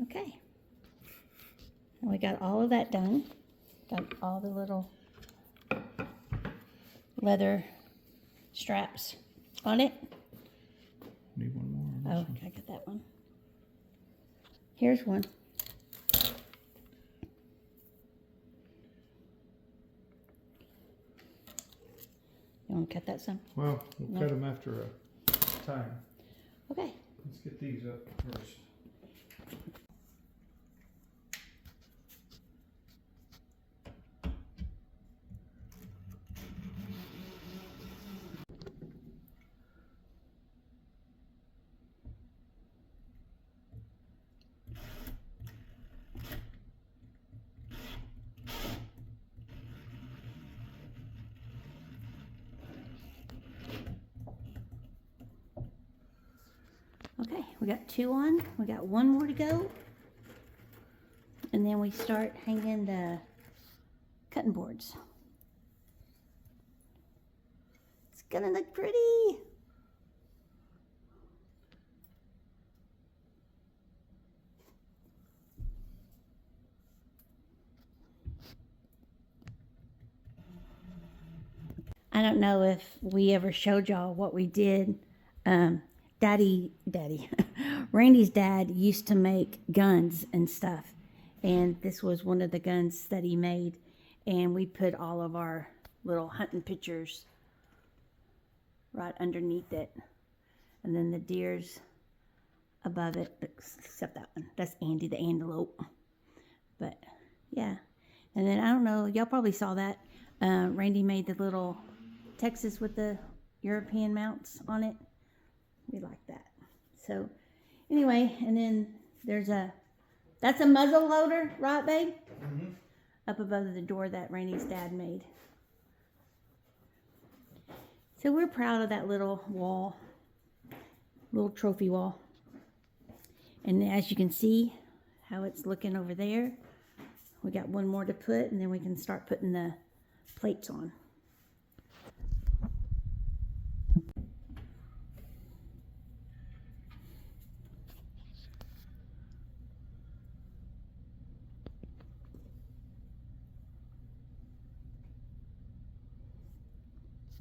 Okay. And we got all of that done. Got all the little leather straps on it. Need one more. Oh, I got that one. Here's one. You want to cut that some? Well, we'll No. cut them after a time. Okay. Let's get these up first. Okay, we got 2 on. We got 1 more to go. And then we start hanging the cutting boards. It's gonna look pretty. I don't know if we ever showed y'all what we did. Daddy, Randy's dad used to make guns and stuff. And this was one of the guns that he made. And we put all of our little hunting pictures right underneath it. And then the deers above it, except that one. That's Andy the antelope. But yeah. And then I don't know, y'all probably saw that. Randy made the little Texas with the European mounts on it. We like that. So anyway, and then that's a muzzle loader, right, babe? Mm-hmm. Up above the door that Randy's dad made. So we're proud of that little wall, little trophy wall. And as you can see how it's looking over there, we got 1 more to put, and then we can start putting the plates on.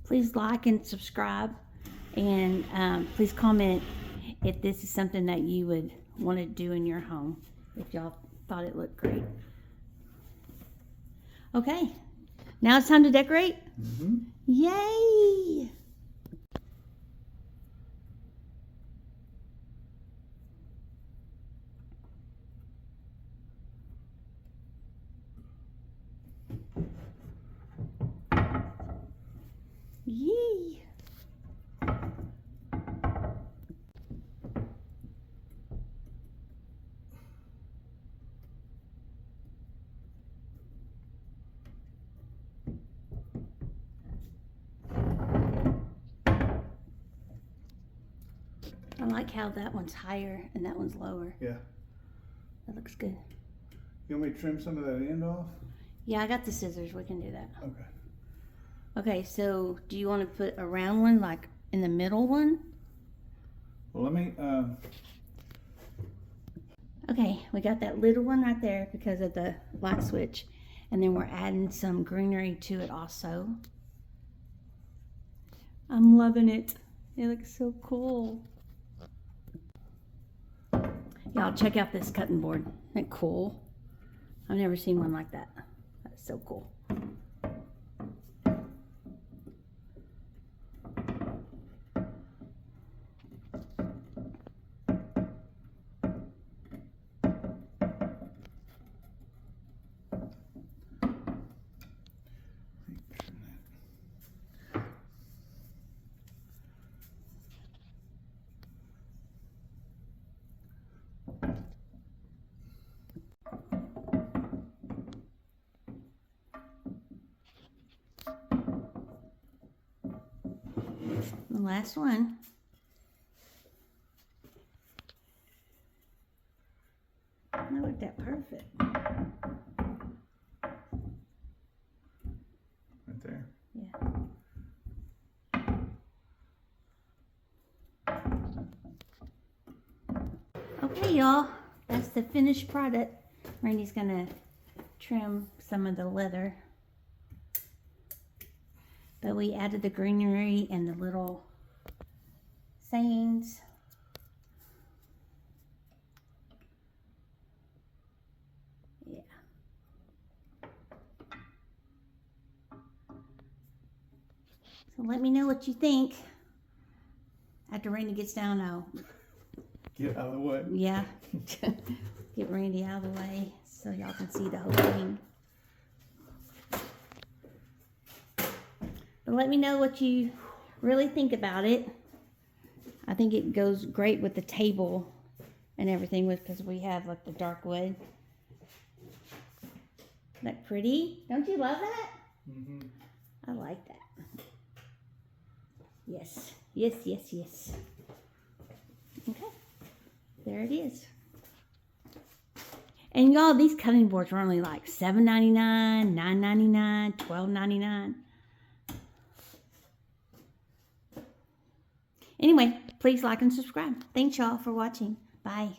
Please like and subscribe, and please comment if this is something that you would want to do in your home, if y'all thought it looked great. Okay, now it's time to decorate. Mm-hmm. Yay! Yee! I like how that one's higher and that one's lower. Yeah. That looks good. You want me to trim some of that end off? Yeah, I got the scissors. We can do that. Okay. Okay, so do you want to put a round one like in the middle one? Well, let me, Okay, we got that little one right there because of the light switch. And then we're adding some greenery to it also. I'm loving it. It looks so cool. Y'all check out this cutting board. Isn't that cool? I've never seen one like that. That's so cool. The last one. That worked out perfect. right there. Yeah. Okay, y'all. that's the finished product. Randy's gonna trim some of the leather. But we added the greenery and the little sayings. Yeah. So let me know what you think. After Randy gets down, I'll, Get out of the way. yeah, get Randy out of the way so y'all can see the whole thing. But let me know what you really think about it. I think it goes great with the table and everything with, because we have like the dark wood. Isn't that pretty? Don't you love that? Mm-hmm. I like that. Yes, yes, yes, yes. Okay, there it is. And y'all, these cutting boards are only like $7.99, $9.99, $12.99. Anyway, please like and subscribe. Thanks y'all for watching. Bye.